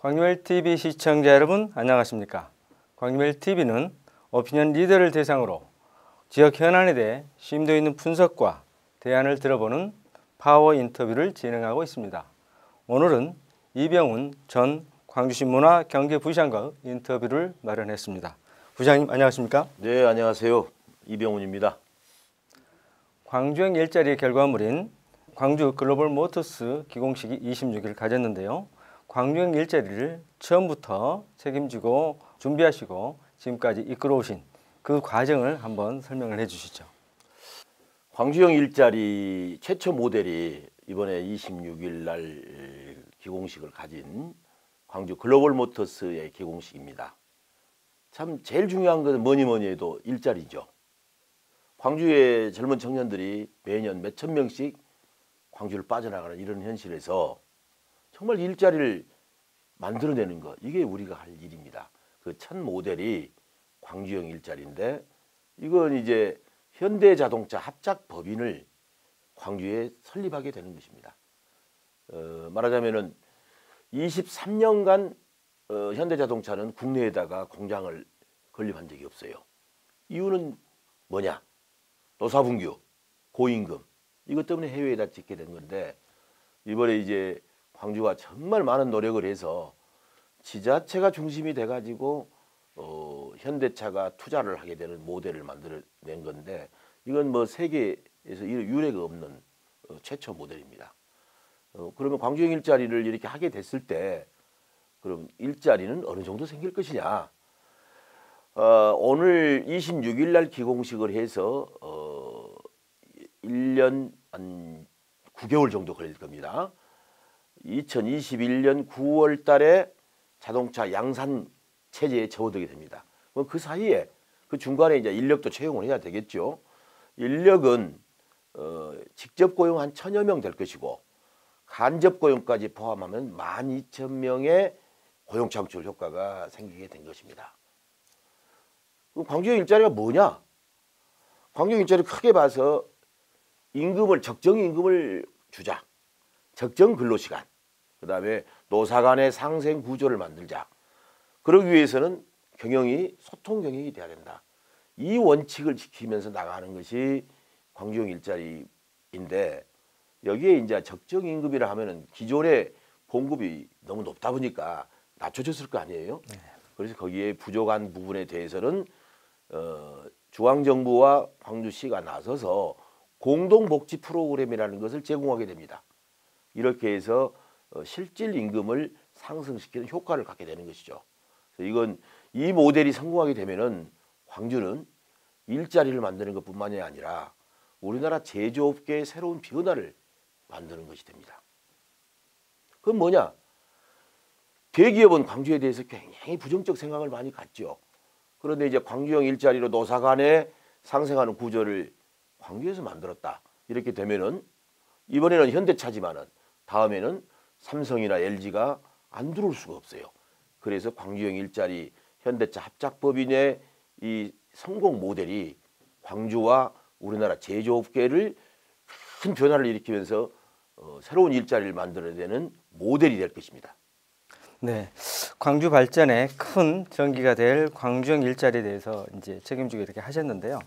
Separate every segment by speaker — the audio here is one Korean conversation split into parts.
Speaker 1: 광유엘TV 시청자 여러분 안녕하십니까? 광유엘TV는 오피니언 리더를 대상으로 지역 현안에 대해 심도 있는 분석과 대안을 들어보는 파워 인터뷰를 진행하고 있습니다. 오늘은 이병훈 전 광주시 문화경제부시장과 인터뷰를 마련했습니다. 부장님 안녕하십니까?
Speaker 2: 네, 안녕하세요. 이병훈입니다.
Speaker 1: 광주형 일자리의 결과물인 광주 글로벌 모터스 기공식이 26일 가졌는데요. 광주형 일자리를 처음부터 책임지고 준비하시고 지금까지 이끌어오신 그 과정을 한번 설명을 해 주시죠.
Speaker 2: 광주형 일자리 최초 모델이 이번에 26일 날 기공식을 가진 광주 글로벌 모터스의 기공식입니다. 참 제일 중요한 것은 뭐니 해도 일자리죠. 광주의 젊은 청년들이 매년 몇천 명씩 광주를 빠져나가는 이런 현실에서 정말 일자리를 만들어내는 것, 이게 우리가 할 일입니다. 그 첫 모델이 광주형 일자리인데, 이건 이제 현대자동차 합작법인을 광주에 설립하게 되는 것입니다. 말하자면은 23년간 현대자동차는 국내에다가 공장을 건립한 적이 없어요. 이유는 뭐냐? 노사분규, 고임금, 이것 때문에 해외에다 짓게 된 건데, 이번에 이제 광주가 정말 많은 노력을 해서 지자체가 중심이 돼가지고 현대차가 투자를 하게 되는 모델을 만들어낸 건데, 이건 뭐 세계에서 유례가 없는 최초 모델입니다. 그러면 광주형 일자리를 이렇게 하게 됐을 때 그럼 일자리는 어느 정도 생길 것이냐? 오늘 26일 날 기공식을 해서 1년 한 9개월 정도 걸릴 겁니다. 2021년 9월 달에 자동차 양산 체제에 접어들게 됩니다. 그럼 그 사이에 그 중간에 이제 인력도 채용을 해야 되겠죠. 인력은 직접 고용 한 1000여 명 될 것이고, 간접 고용까지 포함하면 12,000명의 고용 창출 효과가 생기게 된 것입니다. 그럼 광주형 일자리가 뭐냐? 광주형 일자리 크게 봐서 적정 임금을 주자. 적정 근로시간. 그 다음에 노사 간의 상생 구조를 만들자. 그러기 위해서는 경영이 소통 경영이 돼야 된다. 이 원칙을 지키면서 나가는 것이 광주형 일자리인데, 여기에 이제 적정 임금이라 하면은 기존의 봉급이 너무 높다 보니까 낮춰졌을 거 아니에요. 그래서 거기에 부족한 부분에 대해서는 중앙정부와 광주시가 나서서 공동복지 프로그램이라는 것을 제공하게 됩니다. 이렇게 해서 실질 임금을 상승시키는 효과를 갖게 되는 것이죠. 그래서 이 모델이 성공하게 되면은 광주는 일자리를 만드는 것뿐만이 아니라 우리나라 제조업계의 새로운 변화를 만드는 것이 됩니다. 그건 뭐냐? 대기업은 광주에 대해서 굉장히 부정적 생각을 많이 갖죠. 그런데 이제 광주형 일자리로 노사 간에 상생하는 구조를 광주에서 만들었다. 이렇게 되면은 이번에는 현대차지만은 다음에는 삼성이나 LG가 안 들어올 수가 없어요. 그래서 광주형 일자리 현대차 합작법인의 이 성공 모델이 광주와 우리나라 제조업계를 큰 변화를 일으키면서 새로운 일자리를 만들어내는 모델이 될 것입니다.
Speaker 1: 네, 광주 발전에 큰 전기가 될 광주형 일자리에 대해서 이제 책임지고 이렇게 하셨는데요.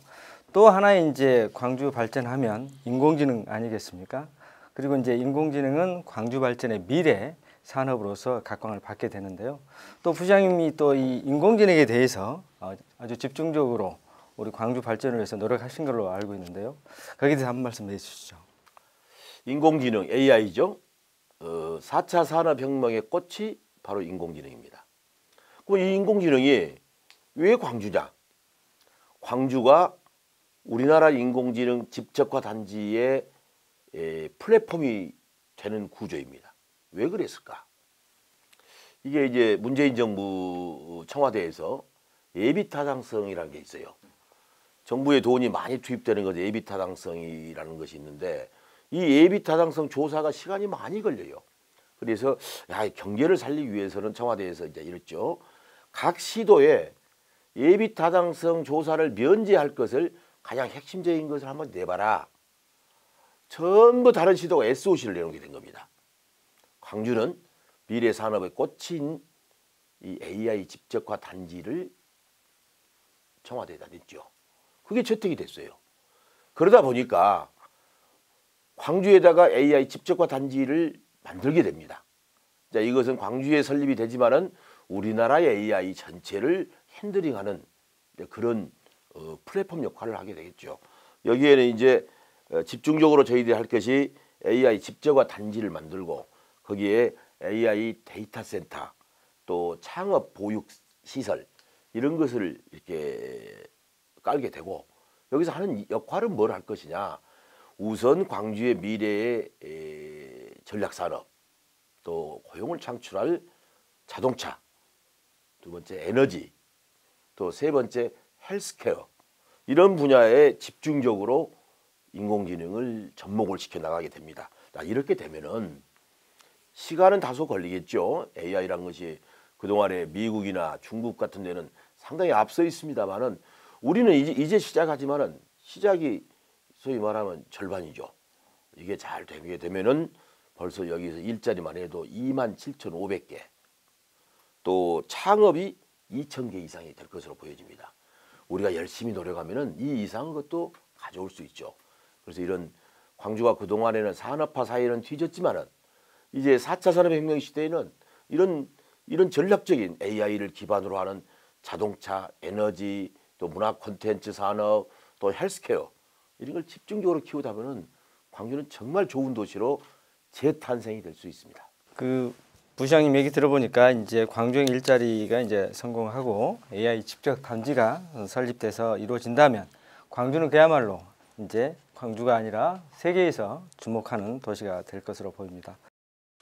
Speaker 1: 또 하나 이제 광주 발전하면 인공지능 아니겠습니까? 그리고 이제 인공지능은 광주 발전의 미래 산업으로서 각광을 받게 되는데요. 또 부장님이 또 이 인공지능에 대해서 아주 집중적으로 우리 광주 발전을 위해서 노력하신 걸로 알고 있는데요. 거기에 대해서 한 말씀 해주시죠.
Speaker 2: 인공지능 AI죠. 4차 산업혁명의 꽃이 바로 인공지능입니다. 그럼 이 인공지능이 왜 광주냐? 광주가 우리나라 인공지능 집적화 단지의 플랫폼이 되는 구조입니다. 왜 그랬을까? 이게 이제 문재인 정부 청와대에서 예비타당성이라는 게 있어요. 정부의 돈이 많이 투입되는 것에 예비타당성이라는 것이 있는데, 이 예비타당성 조사가 시간이 많이 걸려요. 그래서 경제를 살리기 위해서는 청와대에서 이제 이랬죠. 각 시도에 예비타당성 조사를 면제할 것을 가장 핵심적인 것을 한번 내봐라. 전부 다른 시도가 SOC를 내놓게 된 겁니다. 광주는 미래 산업의 꽃인 이 AI 집적화 단지를 청와대에다 냈죠. 그게 채택이 됐어요. 그러다 보니까 광주에다가 AI 집적화 단지를 만들게 됩니다. 자, 이것은 광주에 설립이 되지만은 우리나라의 AI 전체를 핸들링하는 그런 플랫폼 역할을 하게 되겠죠. 여기에는 이제 집중적으로 저희들이 할 것이 AI 집적화 단지를 만들고 거기에 AI 데이터 센터 또 창업 보육 시설 이런 것을 이렇게 깔게 되고 여기서 하는 역할은 뭘 할 것이냐. 우선 광주의 미래의 전략산업 또 고용을 창출할 자동차 두 번째 에너지 또 세 번째 헬스케어 이런 분야에 집중적으로 인공지능을 접목을 시켜 나가게 됩니다. 자, 이렇게 되면은 시간은 다소 걸리겠죠. AI란 것이 그동안에 미국이나 중국 같은 데는 상당히 앞서 있습니다만은 우리는 이제 시작하지만은 시작이 소위 말하면 절반이죠. 이게 잘 되게 되면은 벌써 여기서 일자리만 해도 27,500개 또 창업이 2,000개 이상이 될 것으로 보여집니다. 우리가 열심히 노력하면은 이 이상한 것도 가져올 수 있죠. 그래서 이런 광주가 그동안에는 산업화 사회는 뒤졌지만은 이제 4차 산업혁명 시대에는 이런 전략적인 AI를 기반으로 하는 자동차, 에너지, 또 문화 콘텐츠 산업, 또 헬스케어 이런 걸 집중적으로 키우다 보면 광주는 정말 좋은 도시로 재탄생이 될 수 있습니다.
Speaker 1: 그 부시장님 얘기 들어보니까 이제 광주형 일자리가 이제 성공하고 AI 집적 단지가 설립돼서 이루어진다면 광주는 그야말로 이제 광주가 아니라 세계에서 주목하는 도시가 될 것으로 보입니다.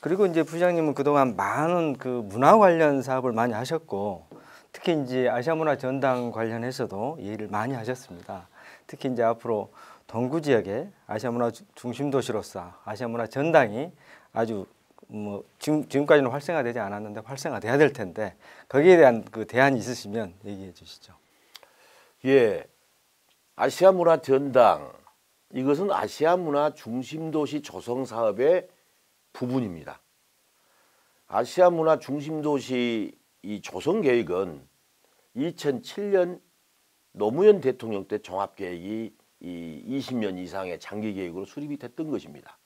Speaker 1: 그리고 이제 부시장님은 그동안 많은 그 문화 관련 사업을 많이 하셨고 특히 이제 아시아 문화 전당 관련해서도 일을 많이 하셨습니다. 특히 이제 앞으로 동구 지역에 아시아 문화 중심 도시로서 아시아 문화 전당이 아주 뭐 지금까지는 활성화되지 않았는데 활성화돼야 될 텐데 거기에 대한 그 대안이 있으시면 얘기해 주시죠.
Speaker 2: 예, 아시아 문화 전당 이것은 아시아 문화 중심 도시 조성 사업의 부분입니다. 아시아 문화 중심 도시 이 조성 계획은 2007년 노무현 대통령 때 종합 계획이 이 20년 이상의 장기 계획으로 수립이 됐던 것입니다.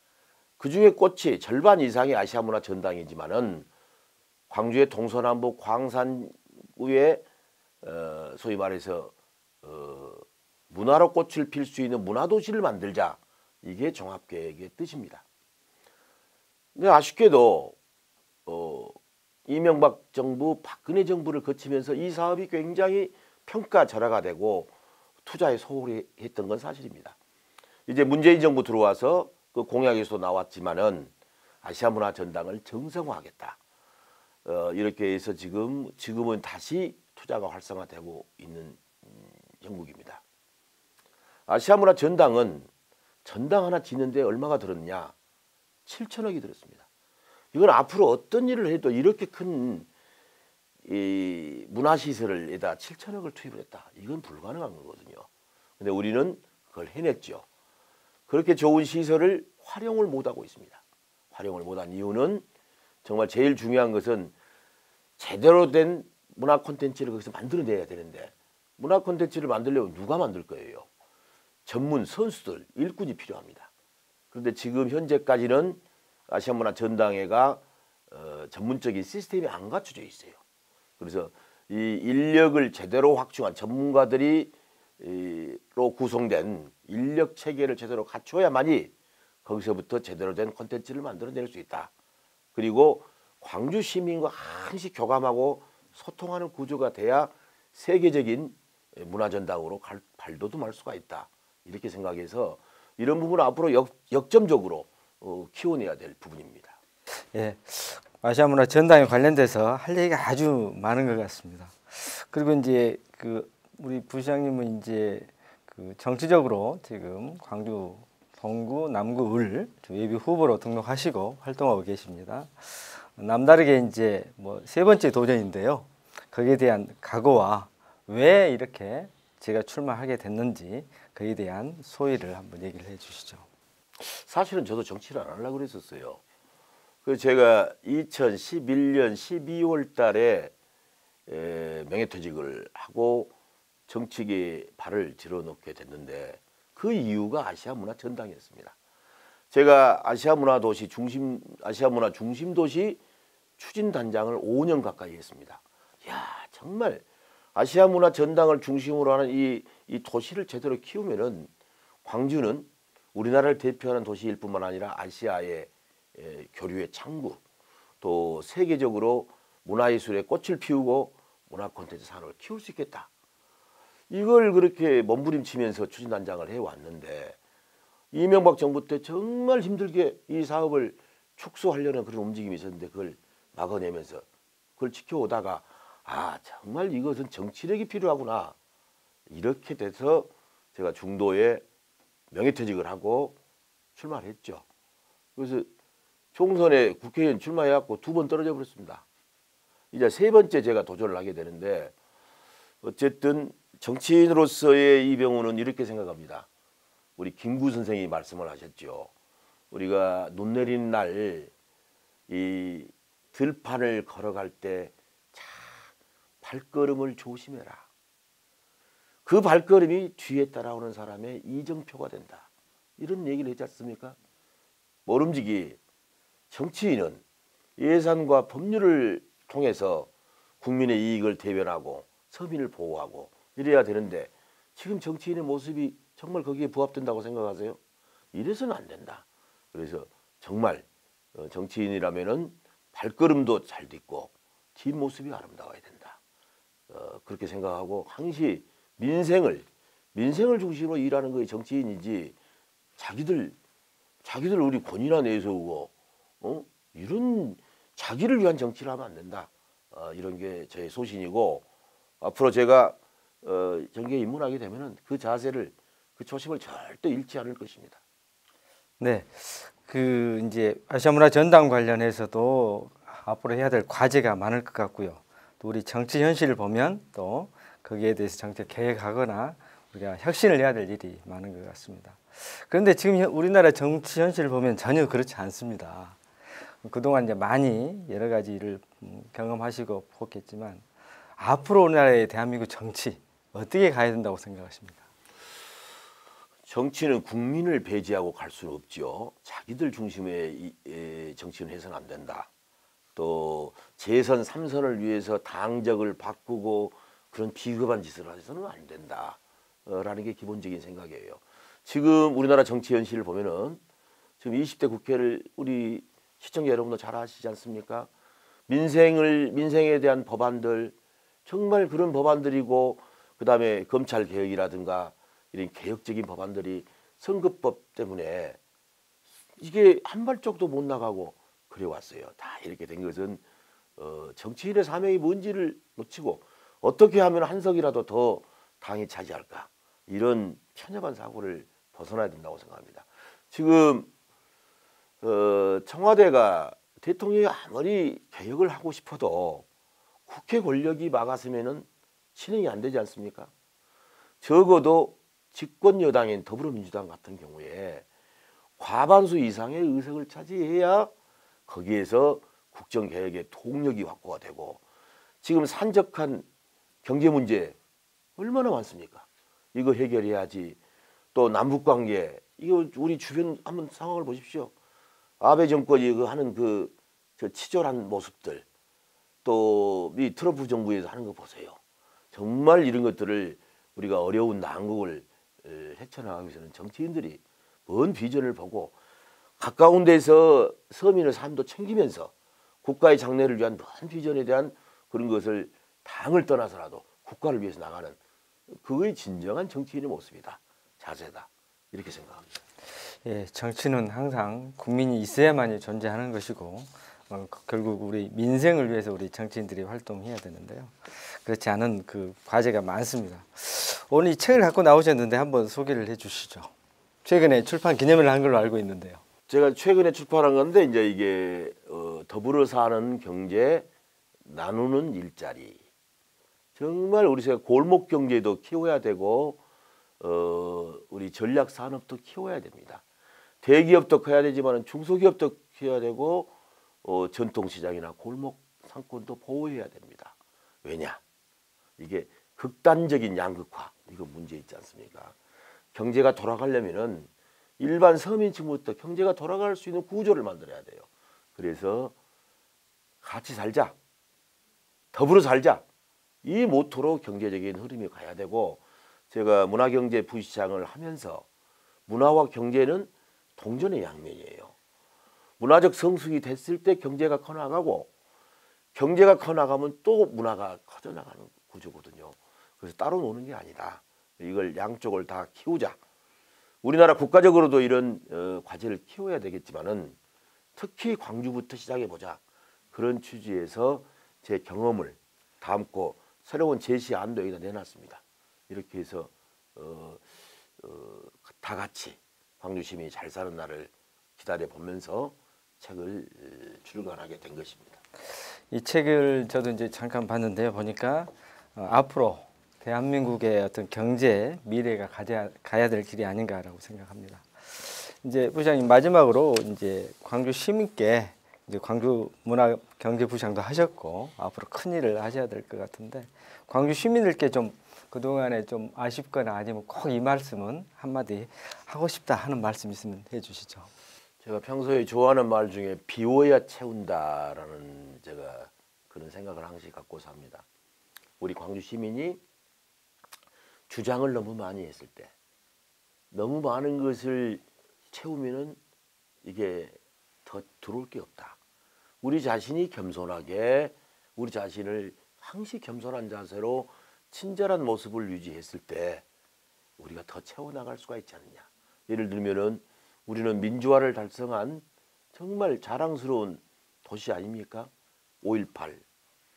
Speaker 2: 그 중에 꽃이 절반 이상이 아시아 문화 전당이지만은 광주의 동서남북 광산구에 소위 말해서 문화로 꽃을 필 수 있는 문화도시를 만들자 이게 종합계획의 뜻입니다. 근데 아쉽게도 이명박 정부, 박근혜 정부를 거치면서 이 사업이 굉장히 평가절하가 되고 투자에 소홀히 했던 건 사실입니다. 이제 문재인 정부 들어와서 그 공약에서 나왔지만은 아시아 문화 전당을 정상화하겠다. 이렇게 해서 지금은 다시 투자가 활성화되고 있는 형국입니다. 아시아 문화 전당은 전당 하나 짓는데 얼마가 들었냐? 7천억이 들었습니다. 이건 앞으로 어떤 일을 해도 이렇게 큰 이 문화시설에다 7천억을 투입을 했다. 이건 불가능한 거거든요. 근데 우리는 그걸 해냈죠. 그렇게 좋은 시설을 활용을 못하고 있습니다. 활용을 못한 이유는 정말 제일 중요한 것은 제대로 된 문화 콘텐츠를 거기서 만들어내야 되는데 문화 콘텐츠를 만들려면 누가 만들 거예요? 전문 선수들, 일꾼이 필요합니다. 그런데 지금 현재까지는 아시아 문화 전당회가 전문적인 시스템이 안 갖춰져 있어요. 그래서 이 인력을 제대로 확충한 전문가들이 로 구성된 인력 체계를 제대로 갖춰야만이 거기서부터 제대로 된 콘텐츠를 만들어낼 수 있다. 그리고 광주 시민과 항시 교감하고 소통하는 구조가 돼야 세계적인 문화전당으로 발돋움할 수가 있다. 이렇게 생각해서 이런 부분은 앞으로 역점적으로 키워내야 될 부분입니다.
Speaker 1: 예, 아시아 문화 전당에 관련돼서 할 얘기가 아주 많은 것 같습니다. 그리고 이제 그 우리 부시장님은 이제 그 정치적으로 지금 광주 동구 남구 을 예비 후보로 등록하시고 활동하고 계십니다. 남다르게 이제 뭐 세 번째 도전인데요. 거기에 대한 각오와 왜 이렇게 제가 출마하게 됐는지 그에 대한 소회를 한번 얘기를 해주시죠.
Speaker 2: 사실은 저도 정치를 안 하려고 그랬었어요. 그 제가 2011년 12월 달에 명예퇴직을 하고 정치계에 발을 들여놓게 됐는데 그 이유가 아시아 문화 전당이었습니다. 제가 아시아 문화 중심 도시 추진 단장을 5년 가까이 했습니다. 야, 정말 아시아 문화 전당을 중심으로 하는 이 도시를 제대로 키우면은 광주는 우리나라를 대표하는 도시일 뿐만 아니라 아시아의 교류의 창구, 또 세계적으로 문화예술의 꽃을 피우고 문화 콘텐츠 산업을 키울 수 있겠다. 이걸 그렇게 몸부림치면서 추진단장을 해왔는데 이명박 정부 때 정말 힘들게 이 사업을 축소하려는 그런 움직임이 있었는데 그걸 막아내면서 그걸 지켜오다가 아, 정말 이것은 정치력이 필요하구나. 이렇게 돼서 제가 중도에 명예퇴직을 하고 출마를 했죠. 그래서 총선에 국회의원 출마해갖고 2번 떨어져 버렸습니다. 이제 3번째 제가 도전을 하게 되는데 어쨌든 정치인으로서의 이병우는 이렇게 생각합니다. 우리 김구 선생이 말씀을 하셨죠. 우리가 눈 내리는 날 이 들판을 걸어갈 때 참 발걸음을 조심해라. 그 발걸음이 뒤에 따라오는 사람의 이정표가 된다. 이런 얘기를 했지 않습니까? 모름지기 정치인은 예산과 법률을 통해서 국민의 이익을 대변하고 서민을 보호하고 이래야 되는데 지금 정치인의 모습이 정말 거기에 부합된다고 생각하세요? 이래서는 안 된다. 그래서 정말 정치인이라면은 발걸음도 잘 딛고 뒷모습이 아름다워야 된다. 그렇게 생각하고 항시 민생을 중심으로 일하는 것이 정치인이지 자기들 우리 권위나 내세우고 이런 자기를 위한 정치를 하면 안 된다. 이런 게 저의 소신이고 앞으로 제가 정계에 입문하게 되면은 그 자세를 그 초심을 절대 잃지 않을 것입니다.
Speaker 1: 네, 그 이제 아시아 문화 전당 관련해서도 앞으로 해야 될 과제가 많을 것 같고요. 또 우리 정치 현실을 보면 또 거기에 대해서 정책 계획하거나 우리가 혁신을 해야 될 일이 많은 것 같습니다. 그런데 지금 우리나라 정치 현실을 보면 전혀 그렇지 않습니다. 그동안 이제 많이 여러 가지 일을 경험하시고 보겠지만 앞으로 우리나라의 대한민국 정치 어떻게 가야 된다고 생각하십니까?
Speaker 2: 정치는 국민을 배제하고 갈 수는 없죠. 자기들 중심의 정치는 해서는 안 된다. 또 재선 3선을 위해서 당적을 바꾸고 그런 비겁한 짓을 해서는 안 된다. 라는 게 기본적인 생각이에요. 지금 우리나라 정치 현실을 보면은 지금 20대 국회를 우리 시청자 여러분도 잘 아시지 않습니까? 민생에 대한 법안들 정말 그런 법안들이고 그다음에 검찰 개혁이라든가 이런 개혁적인 법안들이 선거법 때문에 이게 한 발짝도 못 나가고 그래 왔어요. 다 이렇게 된 것은 정치인의 사명이 뭔지를 놓치고 어떻게 하면 한 석이라도 더 당이 차지할까 이런 편협한 사고를 벗어나야 된다고 생각합니다. 지금 청와대가 대통령이 아무리 개혁을 하고 싶어도 국회 권력이 막았으면은 진행이 안 되지 않습니까? 적어도 집권 여당인 더불어민주당 같은 경우에 과반수 이상의 의석을 차지해야 거기에서 국정개혁의 동력이 확보가 되고 지금 산적한 경제 문제 얼마나 많습니까? 이거 해결해야지. 또 남북관계 이거 우리 주변 한번 상황을 보십시오. 아베 정권이 하는 저 치졸한 모습들 또 이 트럼프 정부에서 하는 거 보세요. 정말 이런 것들을 우리가 어려운 난국을 헤쳐나가기 위해서는 정치인들이 먼 비전을 보고 가까운 데서 서민의 삶도 챙기면서 국가의 장래를 위한 먼 비전에 대한 그런 것을 당을 떠나서라도 국가를 위해서 나가는 그게 진정한 정치인의 모습이다. 자세다. 이렇게 생각합니다.
Speaker 1: 예, 정치는 항상 국민이 있어야만이 존재하는 것이고 결국 우리 민생을 위해서 우리 정치인들이 활동해야 되는데요. 그렇지 않은 그 과제가 많습니다. 오늘 이 책을 갖고 나오셨는데 한번 소개를 해주시죠. 최근에 출판 기념회를 한 걸로 알고 있는데요.
Speaker 2: 제가 최근에 출판한 건데 이제 이게 더불어 사는 경제 나누는 일자리. 정말 우리 골목 경제도 키워야 되고 우리 전략 산업도 키워야 됩니다. 대기업도 커야 되지만 중소기업도 키워야 되고 전통시장이나 골목 상권도 보호해야 됩니다. 왜냐? 이게 극단적인 양극화, 이거 문제 있지 않습니까? 경제가 돌아가려면은 일반 서민층부터 경제가 돌아갈 수 있는 구조를 만들어야 돼요. 그래서 같이 살자, 더불어 살자, 이 모토로 경제적인 흐름이 가야 되고, 제가 문화경제 부시장을 하면서 문화와 경제는 동전의 양면이에요. 문화적 성숙이 됐을 때 경제가 커나가고, 경제가 커나가면 또 문화가 커져나가는 구조거든요. 그래서 따로 노는 게 아니다. 이걸 양쪽을 다 키우자. 우리나라 국가적으로도 이런 과제를 키워야 되겠지만은 특히 광주부터 시작해 보자. 그런 취지에서 제 경험을 담고 새로운 제시안도 여기다 내놨습니다. 이렇게 해서 다 같이 광주 시민이 잘 사는 날을 기다려 보면서 책을 출간하게 된 것입니다.
Speaker 1: 이 책을 저도 이제 잠깐 봤는데요. 보니까 앞으로 대한민국의 어떤 경제 미래가 가야 될 길이 아닌가라고 생각합니다. 이제 부장님 마지막으로 이제 광주 시민께 이제 광주 문화경제부시장도 하셨고 앞으로 큰 일을 하셔야 될 것 같은데 광주 시민들께 좀 그동안에 좀 아쉽거나 아니면 꼭 이 말씀은 한마디 하고 싶다 하는 말씀 있으면 해주시죠.
Speaker 2: 제가 평소에 좋아하는 말 중에 비워야 채운다라는 제가 그런 생각을 항상 갖고 삽니다. 우리 광주 시민이 주장을 너무 많이 했을 때 너무 많은 것을 채우면은 이게 더 들어올 게 없다. 우리 자신이 겸손하게 우리 자신을 항시 겸손한 자세로 친절한 모습을 유지했을 때 우리가 더 채워나갈 수가 있지 않느냐. 예를 들면은 우리는 민주화를 달성한 정말 자랑스러운 도시 아닙니까? 5.18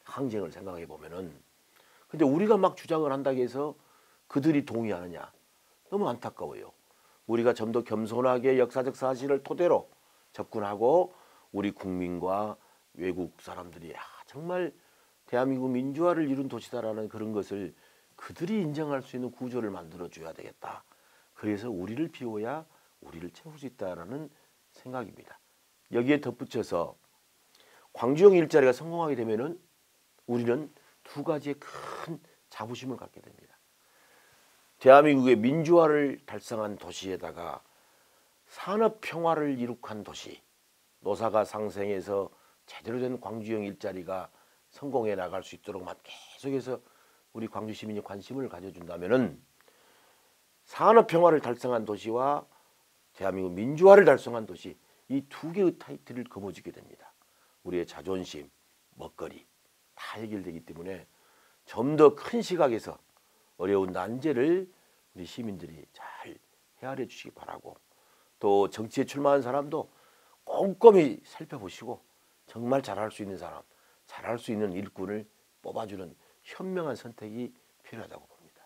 Speaker 2: 항쟁을 생각해 보면은 근데 우리가 막 주장을 한다고 해서 그들이 동의하느냐? 너무 안타까워요. 우리가 좀 더 겸손하게 역사적 사실을 토대로 접근하고 우리 국민과 외국 사람들이 정말 대한민국 민주화를 이룬 도시다라는 그런 것을 그들이 인정할 수 있는 구조를 만들어줘야 되겠다. 그래서 우리를 비워야 우리를 채울 수 있다라는 생각입니다. 여기에 덧붙여서 광주형 일자리가 성공하게 되면은 우리는 두 가지의 큰 자부심을 갖게 됩니다. 대한민국의 민주화를 달성한 도시에다가 산업 평화를 이룩한 도시, 노사가 상생해서 제대로 된 광주형 일자리가 성공해 나갈 수 있도록 계속해서 우리 광주 시민이 관심을 가져준다면은 산업 평화를 달성한 도시와 대한민국 민주화를 달성한 도시, 이 두 개의 타이틀을 거머쥐게 됩니다. 우리의 자존심, 먹거리 다 해결되기 때문에 좀 더 큰 시각에서 어려운 난제를 우리 시민들이 잘 헤아려 주시기 바라고, 또 정치에 출마한 사람도 꼼꼼히 살펴보시고 정말 잘할 수 있는 사람, 잘할 수 있는 일꾼을 뽑아주는 현명한 선택이 필요하다고 봅니다.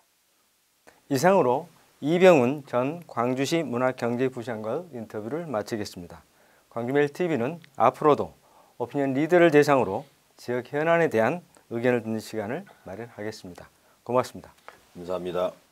Speaker 1: 이상으로 이병훈 전 광주시 문화경제부시장과 인터뷰를 마치겠습니다. 광주메일TV는 앞으로도 오피니언 리더를 대상으로 지역 현안에 대한 의견을 듣는 시간을 마련하겠습니다. 고맙습니다.
Speaker 2: 감사합니다.